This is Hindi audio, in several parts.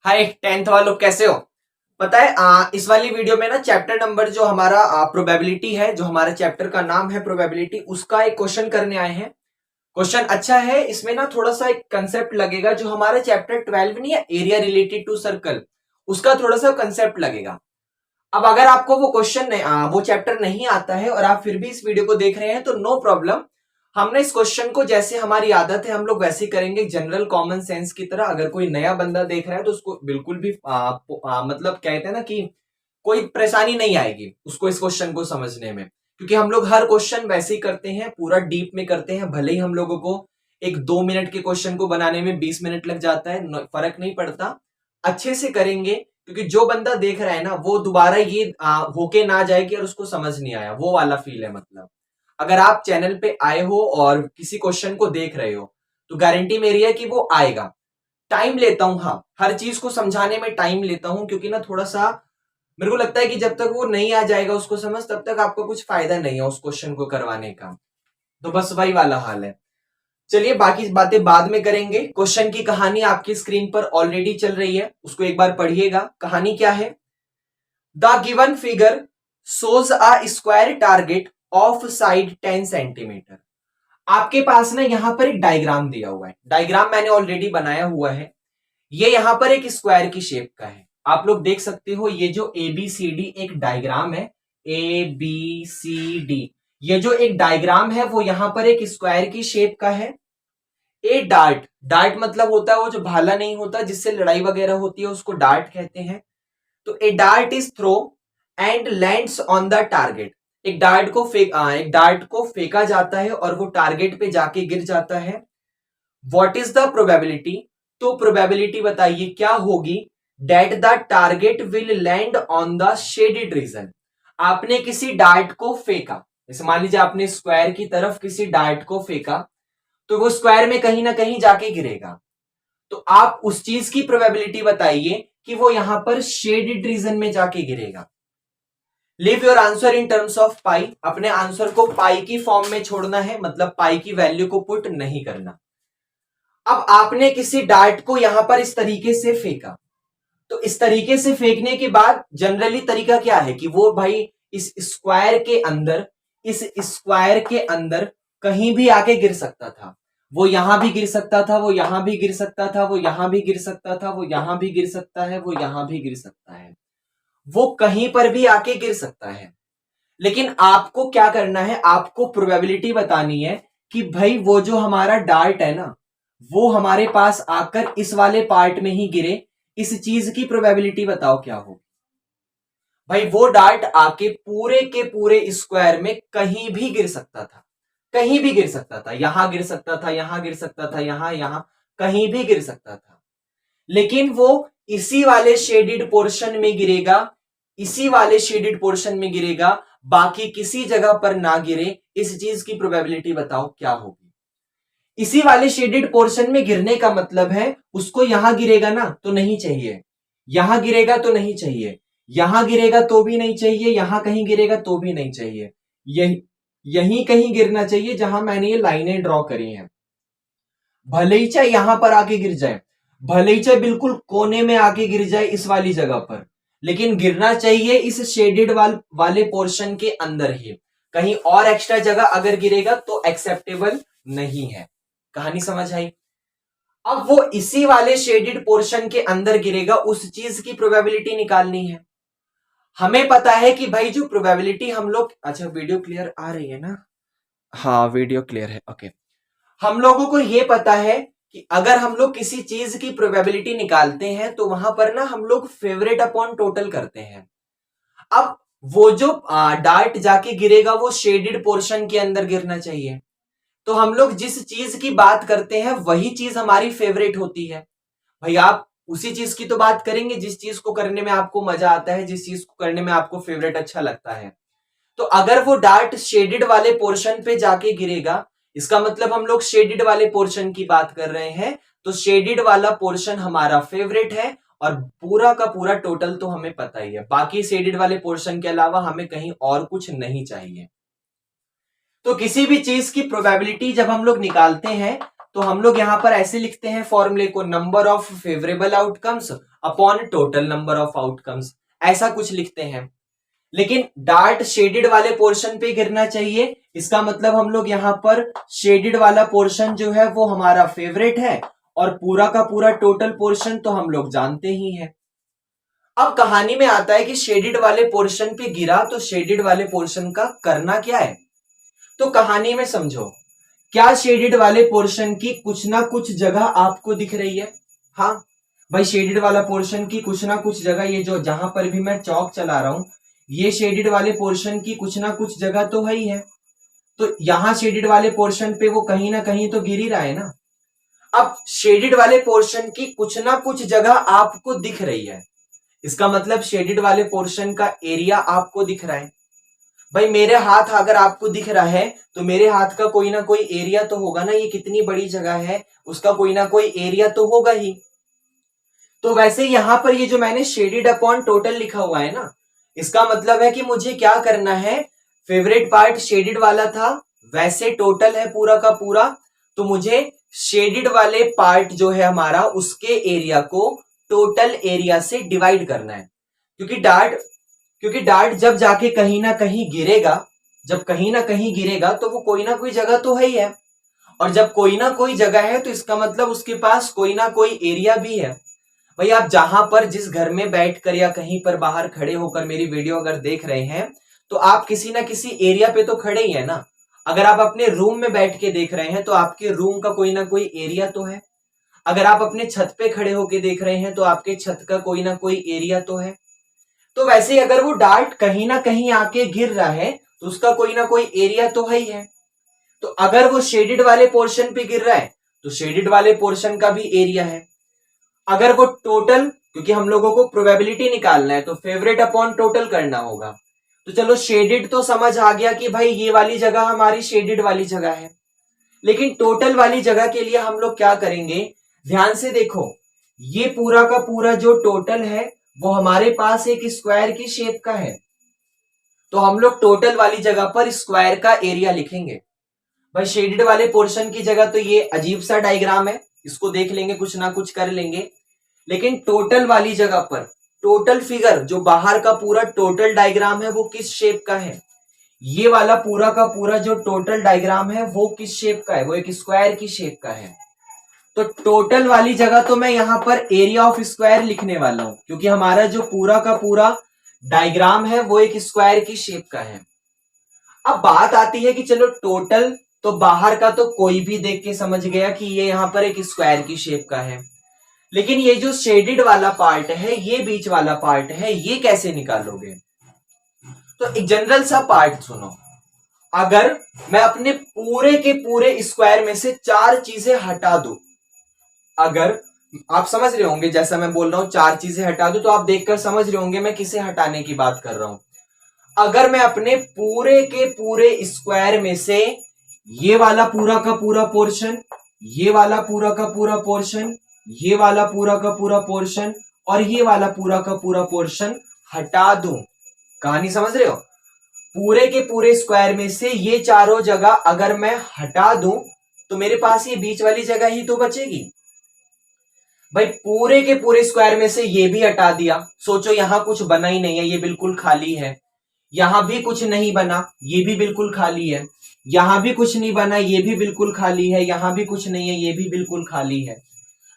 हाय टेंथ वालों, कैसे हो? पता है इस वाली वीडियो में ना चैप्टर नंबर जो हमारा प्रोबेबिलिटी है, जो हमारा चैप्टर का नाम है प्रोबेबिलिटी, उसका एक क्वेश्चन करने आए हैं। क्वेश्चन अच्छा है। इसमें ना थोड़ा सा एक कंसेप्ट लगेगा, जो हमारा चैप्टर 12 नहीं है, एरिया रिलेटेड टू सर्कल, उसका थोड़ा सा कंसेप्ट लगेगा। अब अगर आपको वो क्वेश्चन वो चैप्टर नहीं आता है और आप फिर भी इस वीडियो को देख रहे हैं तो नो प्रॉब्लम। हमने इस क्वेश्चन को, जैसे हमारी आदत है, हम लोग वैसे ही करेंगे, जनरल कॉमन सेंस की तरह। अगर कोई नया बंदा देख रहा है तो उसको बिल्कुल भी मतलब कहते हैं ना कि कोई परेशानी नहीं आएगी उसको इस क्वेश्चन को समझने में, क्योंकि हम लोग हर क्वेश्चन वैसे ही करते हैं, पूरा डीप में करते हैं। भले ही हम लोगों को एक 2 मिनट के क्वेश्चन को बनाने में 20 मिनट लग जाता है, फर्क नहीं पड़ता। अच्छे से करेंगे, क्योंकि जो बंदा देख रहा है ना, वो दोबारा ये होके ना जाए कि यार उसको समझ नहीं आया, वो वाला फील है। मतलब अगर आप चैनल पे आए हो और किसी क्वेश्चन को देख रहे हो तो गारंटी मेरी है कि वो आएगा। टाइम लेता हूं, हाँ, हर चीज को समझाने में टाइम लेता हूं, क्योंकि ना थोड़ा सा मेरे को लगता है कि जब तक वो नहीं आ जाएगा उसको समझ, तब तक आपको कुछ फायदा नहीं है उस क्वेश्चन को करवाने का। तो बस वही वाला हाल है। चलिए, बाकी बातें बाद में करेंगे। क्वेश्चन की कहानी आपकी स्क्रीन पर ऑलरेडी चल रही है, उसको एक बार पढ़िएगा। कहानी क्या है? The given figure shows a square target of side 10 centimetre. आपके पास ना यहां पर एक डायग्राम दिया हुआ है। डायग्राम मैंने ऑलरेडी बनाया हुआ है। ये यहां पर एक स्क्वायर की शेप का है। आप लोग देख सकते हो, ये जो ए बी सी डी एक डायग्राम है। ए बी सी डी, ये जो एक डायग्राम है वो यहां पर एक स्क्वायर की शेप का है। ए डार्ट, डार्ट मतलब होता है वो जो भाला नहीं होता जिससे लड़ाई वगैरह होती है, उसको डार्ट कहते हैं। तो a dart is throw and lands on the target. एक डार्ट को फेंका जाता है और वो टारगेट पे जाके गिर जाता है। What is the probability? तो प्रोबेबिलिटी बताइए क्या होगी। That the target will land on the shaded region. आपने किसी डार्ट को फेंका, जैसे मान लीजिए आपने स्क्वायर की तरफ किसी डार्ट को फेंका, तो वो स्क्वायर में कहीं ना कहीं जाके गिरेगा। तो आप उस चीज की प्रोबेबिलिटी बताइए कि वो यहां पर शेडेड रीजन में जाके गिरेगा। Leave your answer in terms of pi. अपने आंसर को पाई की फॉर्म में छोड़ना है, मतलब पाई की वैल्यू को पुट नहीं करना। अब आपने किसी डार्ट को यहां पर इस तरीके से फेंका, तो इस तरीके से फेंकने के बाद जनरली तरीका क्या है कि वो भाई इस स्क्वायर के अंदर, इस स्क्वायर के अंदर कहीं भी आके गिर सकता था। वो यहां भी गिर सकता था, वो यहां भी गिर सकता था, वो यहां भी गिर सकता था, वो यहां भी गिर सकता है, वो यहां भी गिर सकता है। वो कहीं पर भी आके गिर सकता है। लेकिन आपको क्या करना है, आपको प्रोबेबिलिटी बतानी है कि भाई वो जो हमारा डार्ट है ना, वो हमारे पास आकर इस वाले पार्ट में ही गिरे। इस चीज की प्रोबेबिलिटी बताओ क्या होगी। भाई वो डार्ट आके पूरे के पूरे स्क्वायर में कहीं भी गिर सकता था, कहीं भी गिर सकता था, यहां गिर सकता था, यहां गिर सकता था, यहां कहीं भी गिर सकता था। लेकिन वो इसी वाले शेडेड पोर्शन में गिरेगा, इसी वाले शेडेड पोर्शन में गिरेगा, बाकी किसी जगह पर ना गिरे। इस चीज की प्रोबेबिलिटी बताओ क्या होगी। इसी वाले शेडेड पोर्शन में गिरने का मतलब है उसको यहां गिरेगा ना तो नहीं चाहिए, यहां गिरेगा तो नहीं चाहिए, यहां गिरेगा तो भी नहीं चाहिए, यहां कहीं गिरेगा तो भी नहीं चाहिए। यही यहीं कहीं गिरना चाहिए जहां मैंने ये लाइनें ड्रॉ करी हैं। भले ही चाहे यहां पर आके गिर जाए, भले ही चाहे बिल्कुल कोने में आके गिर जाए इस वाली जगह पर, लेकिन गिरना चाहिए इस शेडेड वाले पोर्शन के अंदर ही। कहीं और एक्स्ट्रा जगह अगर गिरेगा तो एक्सेप्टेबल नहीं है। कहानी समझ आई? अब वो इसी वाले शेडेड पोर्शन के अंदर गिरेगा, उस चीज की प्रोबेबिलिटी निकालनी है। हमें पता है कि भाई जो प्रोबेबिलिटी हम लोग, अच्छा वीडियो क्लियर आ रही है ना? हाँ, वीडियो क्लियर है, ओके। हम लोगों को यह पता है कि अगर हम लोग किसी चीज की प्रोबेबिलिटी निकालते हैं तो वहां पर ना हम लोग फेवरेट अपॉन टोटल करते हैं। अब वो जो डार्ट जाके गिरेगा वो शेडेड पोर्शन के अंदर गिरना चाहिए। तो हम लोग जिस चीज की बात करते हैं वही चीज हमारी फेवरेट होती है। भाई आप उसी चीज की तो बात करेंगे जिस चीज को करने में आपको मजा आता है, जिस चीज को करने में आपको फेवरेट अच्छा लगता है। तो अगर वो डार्ट शेडेड वाले पोर्शन पे जाके गिरेगा, इसका मतलब हम लोग शेडेड वाले पोर्शन की बात कर रहे हैं। तो शेडेड वाला पोर्शन हमारा फेवरेट है, और पूरा का पूरा टोटल तो हमें पता ही है। बाकी शेडेड वाले पोर्शन के अलावा हमें कहीं और कुछ नहीं चाहिए। तो किसी भी चीज की प्रोबेबिलिटी जब हम लोग निकालते हैं तो हम लोग यहां पर ऐसे लिखते हैं फॉर्मूले को, number of favourable outcomes upon total number of outcomes, ऐसा कुछ लिखते हैं। लेकिन डार्ट शेडेड वाले पोर्शन पे गिरना चाहिए, इसका मतलब हम लोग यहां पर शेडेड वाला पोर्शन जो है वो हमारा फेवरेट है, और पूरा का पूरा टोटल पोर्शन तो हम लोग जानते ही हैं। अब कहानी में आता है कि शेडेड वाले पोर्शन पे गिरा, तो शेडेड वाले पोर्शन का करना क्या है, तो कहानी में समझो, क्या शेडेड वाले पोर्शन की कुछ ना कुछ जगह आपको दिख रही है? हाँ भाई, शेडेड वाला पोर्शन की कुछ ना कुछ जगह, ये जो जहां पर भी मैं चौक चला रहा हूं, ये शेडेड वाले पोर्शन की कुछ ना कुछ जगह तो है ही है। तो यहां शेडेड वाले पोर्शन पे वो कहीं ना कहीं तो गिर ही रहा है ना। अब शेडेड वाले पोर्शन की कुछ ना कुछ जगह आपको दिख रही है, इसका मतलब शेडेड वाले पोर्शन का एरिया आपको दिख रहा है। भाई मेरे हाथ अगर आपको दिख रहा है तो मेरे हाथ का कोई ना कोई एरिया तो होगा ना, ये कितनी बड़ी जगह है उसका कोई ना कोई एरिया तो होगा ही। तो वैसे यहां पर ये जो मैंने शेडेड अपॉन टोटल लिखा हुआ है ना, इसका मतलब है कि मुझे क्या करना है, फेवरेट पार्ट शेडेड वाला था, वैसे टोटल है पूरा का पूरा, तो मुझे शेडेड वाले पार्ट जो है हमारा उसके एरिया को टोटल एरिया से डिवाइड करना है। क्योंकि डार्ट जब जाके कहीं ना कहीं गिरेगा, जब कहीं ना कहीं गिरेगा तो वो कोई ना कोई जगह तो है ही है, और जब कोई ना कोई जगह है तो इसका मतलब उसके पास कोई ना कोई एरिया भी है। भाई आप जहां पर जिस घर में बैठकर या कहीं पर बाहर खड़े होकर मेरी वीडियो अगर देख रहे हैं, तो आप किसी ना किसी एरिया पे तो खड़े ही है ना। अगर आप अपने रूम में बैठ के देख रहे हैं तो आपके रूम का कोई ना कोई एरिया तो है, अगर आप अपने छत पे खड़े होके देख रहे हैं तो आपके छत का कोई ना कोई एरिया तो है। तो वैसे ही अगर वो डार्ट कहीं ना कहीं आके गिर रहा है तो उसका कोई ना कोई एरिया तो है ही है। तो अगर वो शेडेड वाले पोर्शन पे गिर रहा है तो शेडेड वाले पोर्शन का भी एरिया है। अगर वो टोटल, क्योंकि हम लोगों को प्रोबेबिलिटी निकालना है तो फेवरेट अपॉन टोटल करना होगा, तो चलो शेडेड तो समझ आ गया कि भाई ये वाली जगह हमारी शेडेड वाली जगह है। लेकिन टोटल वाली जगह के लिए हम लोग क्या करेंगे, ध्यान से देखो, ये पूरा का पूरा जो टोटल है वो हमारे पास एक स्क्वायर की शेप का है, तो हम लोग टोटल वाली जगह पर स्क्वायर का एरिया लिखेंगे। भाई शेडेड वाले पोर्शन की जगह तो ये अजीब सा डायग्राम है, इसको देख लेंगे, कुछ ना कुछ कर लेंगे। लेकिन टोटल वाली जगह पर टोटल फिगर, जो बाहर का पूरा टोटल डायग्राम है वो किस शेप का है, ये वाला पूरा का पूरा जो टोटल डायग्राम है वो किस शेप का है, वो एक स्क्वायर की शेप का है। तो टोटल वाली जगह तो मैं यहां पर एरिया ऑफ स्क्वायर लिखने वाला हूं, क्योंकि हमारा जो पूरा का पूरा डायग्राम है वो एक स्क्वायर की शेप का है। अब बात आती है कि चलो टोटल तो बाहर का तो कोई भी देख के समझ गया कि ये यहां पर एक स्क्वायर की शेप का है, लेकिन ये जो शेडेड वाला पार्ट है, ये बीच वाला पार्ट है, ये कैसे निकालोगे? तो एक जनरल सा पार्ट सुनो, अगर मैं अपने पूरे के पूरे स्क्वायर में से 4 चीजें हटा दूं, अगर आप समझ रहे होंगे जैसा मैं बोल रहा हूं 4 चीजें हटा दूं, तो आप देखकर समझ रहे होंगे मैं किसे हटाने की बात कर रहा हूं। अगर मैं अपने पूरे के पूरे स्क्वायर में से ये वाला पूरा का पूरा पोर्शन, ये वाला पूरा का पूरा पोर्शन, ये वाला पूरा का पूरा पोर्शन और ये वाला पूरा का पूरा पोर्शन हटा दूं, कहानी समझ रहे हो? पूरे के पूरे स्क्वायर में से ये चारों जगह अगर मैं हटा दूं तो मेरे पास ये बीच वाली जगह ही तो बचेगी। भाई पूरे के पूरे स्क्वायर में से ये भी हटा दिया, सोचो यहां कुछ बना ही नहीं है, ये बिल्कुल खाली है। यहां भी कुछ नहीं बना, ये भी बिल्कुल खाली है। यहां भी कुछ नहीं बना, ये भी बिल्कुल खाली है। यहां भी कुछ नहीं है, ये भी बिल्कुल खाली है।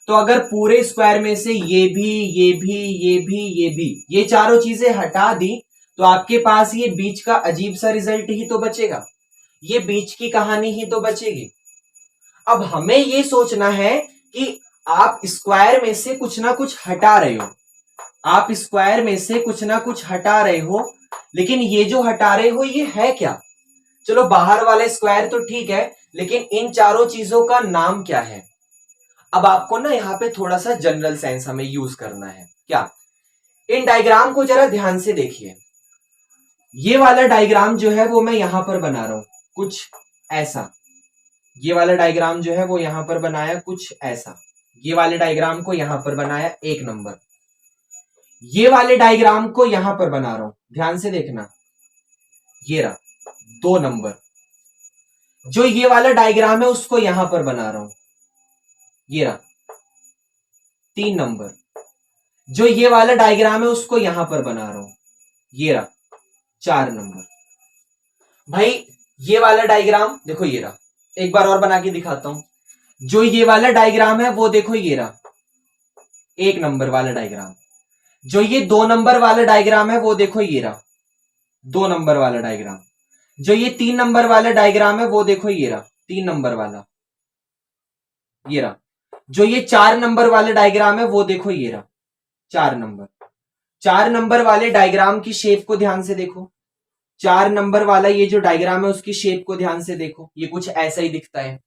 तो अगर पूरे स्क्वायर में से ये भी, ये भी, ये भी, ये भी, ये चारों चीजें हटा दी तो आपके पास ये बीच का अजीब सा रिजल्ट ही तो बचेगा, ये बीच की कहानी ही तो बचेगी। अब हमें ये सोचना है कि आप स्क्वायर में से कुछ ना कुछ हटा रहे हो, आप स्क्वायर में से कुछ ना कुछ हटा रहे हो, लेकिन ये जो हटा रहे हो ये है क्या? चलो बाहर वाले स्क्वायर तो ठीक है, लेकिन इन चारों चीजों का नाम क्या है? अब आपको ना यहाँ पे थोड़ा सा जनरल सेंस हमें यूज करना है। क्या? इन डायग्राम को जरा ध्यान से देखिए। ये वाला डायग्राम जो है वो मैं यहां पर बना रहा हूं कुछ ऐसा, ये वाला डायग्राम जो है वो यहां पर बनाया कुछ ऐसा, ये वाले डायग्राम को यहां पर बनाया 1 नंबर, ये वाले डायग्राम को यहां पर बना रहा हूं, ध्यान से देखना, ये रहा 2 नंबर। जो ये वाला डायग्राम है उसको यहां पर बना रहा हूं, ये रहा 3 नंबर। जो ये वाला डायग्राम है उसको यहां पर बना रहा हूं, ये रहा 4 नंबर। भाई ये वाला डायग्राम देखो, ये रहा, एक बार और बना के दिखाता हूं। जो ये वाला डायग्राम है वो देखो, ये रहा 1 नंबर वाला डायग्राम। जो ये 2 नंबर वाला डायग्राम है वो देखो, ये रहा 2 नंबर वाला डायग्राम। जो ये 3 नंबर वाला डायग्राम है वो देखो, ये रहा 3 नंबर वाला, ये रहा। जो ये 4 नंबर वाला डायग्राम है वो देखो, ये रहा 4 नंबर। 4 नंबर वाले डायग्राम की शेप को ध्यान से देखो। 4 नंबर वाला ये जो डायग्राम है उसकी शेप को ध्यान से देखो, ये कुछ ऐसा ही दिखता है।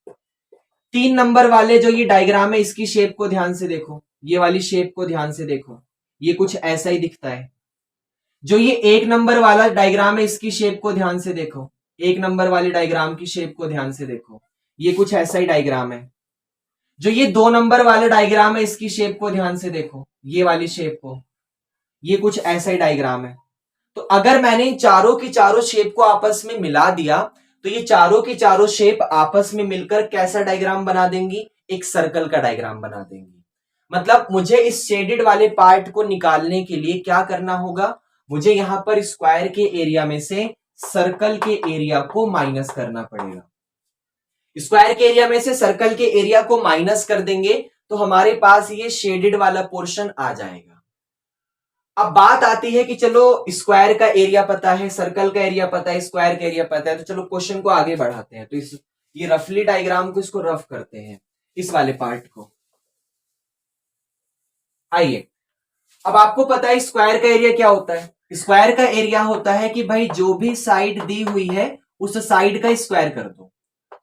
3 नंबर वाले जो ये डायग्राम है इसकी शेप को ध्यान से देखो, ये वाली शेप को ध्यान से देखो, ये कुछ ऐसा ही दिखता है। जो ये 1 नंबर वाला डायग्राम है इसकी शेप को ध्यान से देखो, 1 नंबर वाले डायग्राम की शेप को ध्यान से देखो, ये कुछ ऐसा ही डायग्राम है। जो ये 2 नंबर वाला डायग्राम है इसकी शेप को ध्यान से देखो, ये वाली शेप को, ये कुछ ऐसा ही डायग्राम है। तो अगर मैंने इन चारों की चारों शेप को आपस में मिला दिया तो ये चारों की चारों शेप आपस में मिलकर कैसा डायग्राम बना देंगी? एक सर्कल का डायग्राम बना देंगी। मतलब मुझे इस शेडेड वाले पार्ट को निकालने के लिए क्या करना होगा? मुझे यहां पर स्क्वायर के एरिया में से सर्कल के एरिया को माइनस करना पड़ेगा। स्क्वायर के एरिया में से सर्कल के एरिया को माइनस कर देंगे तो हमारे पास ये शेडेड वाला पोर्शन आ जाएगा। अब बात आती है कि चलो स्क्वायर का एरिया पता है, सर्कल का एरिया पता है, स्क्वायर का एरिया पता है, तो चलो क्वेश्चन को आगे बढ़ाते हैं। तो ये रफली डायग्राम को इसको रफ करते हैं, इस वाले पार्ट को। आइए, अब आपको पता है स्क्वायर का एरिया क्या होता है? स्क्वायर का एरिया होता है कि भाई जो भी साइड दी हुई है उस साइड का स्क्वायर कर दो,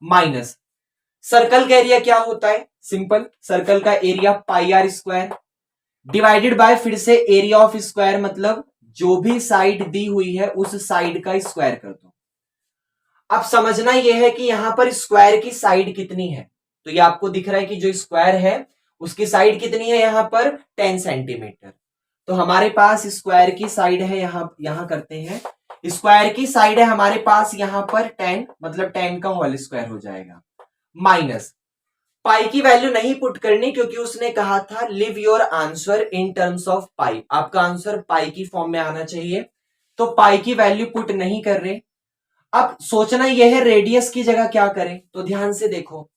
माइनस सर्कल का एरिया क्या होता है? सिंपल, सर्कल का area pi r square divided by फिर से एरिया ऑफ स्क्वायर, मतलब जो भी साइड दी हुई है उस साइड का स्क्वायर कर दो। अब समझना यह है कि यहां पर स्क्वायर की साइड कितनी है। तो ये आपको दिख रहा है कि जो स्क्वायर है उसकी साइड कितनी है यहां पर? 10 सेंटीमीटर। तो हमारे पास स्क्वायर की साइड है, यहां करते हैं, स्क्वायर की साइड है हमारे पास यहां पर 10, मतलब 10 का होल स्क्वायर हो जाएगा, माइनस पाई की वैल्यू नहीं पुट करनी क्योंकि उसने कहा था leave your answer in terms of pi, आपका आंसर पाई की फॉर्म में आना चाहिए, तो पाई की वैल्यू पुट नहीं कर रहे। अब सोचना यह है रेडियस की जगह क्या करें, तो ध्यान से देखो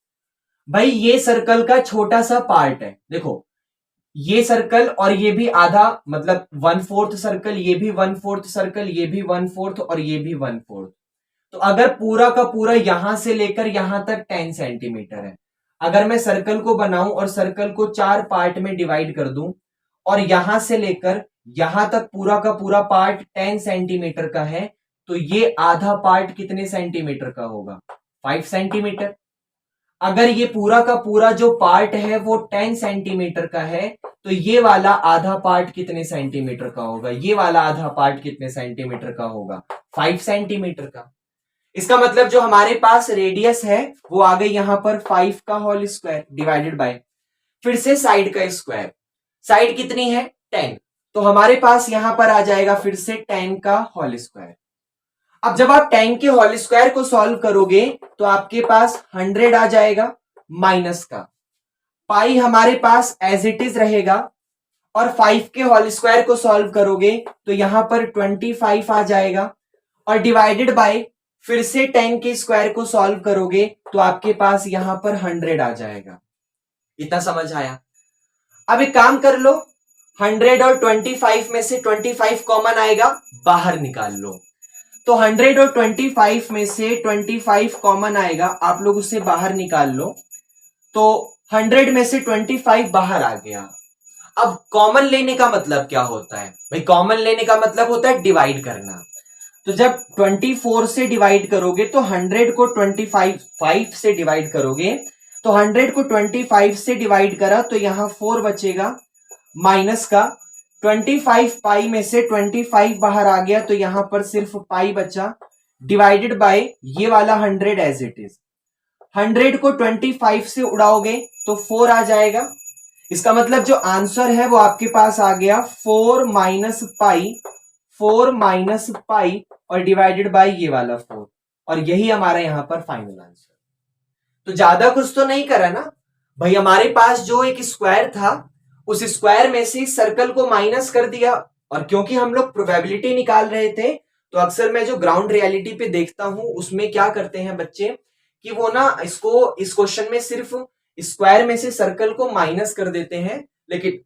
भाई, ये सर्कल का छोटा सा पार्ट है, देखो ये सर्कल और ये भी आधा, मतलब 1/4 सर्कल, ये भी 1/4 सर्कल, ये भी 1/4 और ये भी 1/4। तो अगर पूरा का पूरा यहां से लेकर यहां तक 10 सेंटीमीटर है, अगर मैं सर्कल को बनाऊं और सर्कल को 4 पार्ट में डिवाइड कर दूं और यहां से लेकर यहां तक पूरा का पूरा पार्ट 10 सेंटीमीटर का है, तो ये आधा पार्ट कितने सेंटीमीटर का होगा? 5 सेंटीमीटर। अगर ये पूरा का पूरा जो पार्ट है वो 10 सेंटीमीटर का है, तो ये वाला आधा पार्ट कितने सेंटीमीटर का होगा? ये वाला आधा पार्ट कितने सेंटीमीटर का होगा? 5 सेंटीमीटर का। इसका मतलब जो हमारे पास रेडियस है वो आ गई यहां पर 5 का होल स्क्वायर डिवाइडेड बाय फिर से साइड का स्क्वायर। साइड कितनी है? 10, तो हमारे पास यहां पर आ जाएगा फिर से 10 का होल स्क्वायर। अब जब आप 10 के होल स्क्वायर को सॉल्व करोगे तो आपके पास 100 आ जाएगा, माइनस का पाई हमारे पास एज इट इज रहेगा, और 5 के होल स्क्वायर को सॉल्व करोगे तो यहां पर 25 आ जाएगा, और डिवाइडेड बाय फिर से 10 के स्क्वायर को सॉल्व करोगे तो आपके पास यहां पर 100 आ जाएगा। इतना समझ आया? अब एक काम कर लो, 100 और 25 में से 25 कॉमन आएगा, बाहर निकाल लो। तो 100 और 25 में से 25 कॉमन आएगा, आप लोग उसे बाहर निकाल लो। तो 100 में से 25 बाहर आ गया। अब कॉमन लेने का मतलब क्या होता है भाई? कॉमन लेने का मतलब होता है डिवाइड करना। तो जब 24 से डिवाइड करोगे तो 100 को 25 से डिवाइड करोगे, तो 100 को 25 से डिवाइड करा तो यहां 4 बचेगा, माइनस का 25 पाई में से 25 बाहर आ गया तो यहां पर सिर्फ पाई बचा, डिवाइडेड बाय ये वाला 100 एज इट इज। 100 को 25 से उड़ाओगे तो 4 आ जाएगा। इसका मतलब जो आंसर है वो आपके पास आ गया 4 माइनस पाई, 4 माइनस पाई और डिवाइडेड बाय ये वाला 4, और यही हमारा यहां पर फाइनल आंसर। तो ज्यादा कुछ तो नहीं करा ना, भाई हमारे पास जो एक स्क्वायर था, उस स्क्वायर में से सर्कल को माइनस कर दिया, और क्योंकि हम लोग प्रोबेबिलिटी निकाल रहे थे, तो अक्सर मैं जो ग्राउंड रियलिटी पे देखता हूं उसमें क्या करते हैं बच्चे कि वो ना इसको इस क्वेश्चन में सिर्फ स्क्वायर में से सर्कल को माइनस कर देते हैं, लेकिन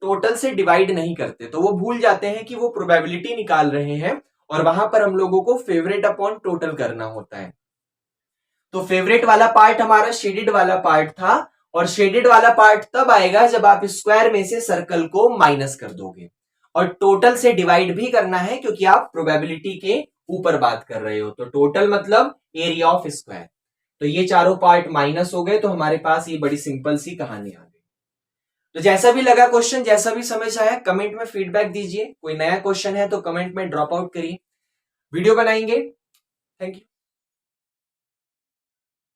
टोटल से डिवाइड नहीं करते। तो वो भूल जाते हैं कि वो प्रोबेबिलिटी निकाल रहे हैं, और वहां पर हम लोगों को फेवरेट अपॉन टोटल करना होता है। तो फेवरेट वाला पार्ट हमारा शेडेड वाला पार्ट था, और शेडेड वाला पार्ट तब आएगा जब आप स्क्वायर में से सर्कल को माइनस कर दोगे, और टोटल से डिवाइड भी करना है क्योंकि आप प्रोबेबिलिटी के ऊपर बात कर रहे हो। तो टोटल मतलब एरिया ऑफ स्क्वायर। तो ये चारों पार्ट माइनस हो गए, तो हमारे पास ये बड़ी सिंपल सी कहानी आ गई। तो जैसा भी लगा क्वेश्चन, जैसा भी समझ आया, कमेंट में फीडबैक दीजिए। कोई नया क्वेश्चन है तो कमेंट में ड्रॉप आउट करिए, वीडियो बनाएंगे। Thank you.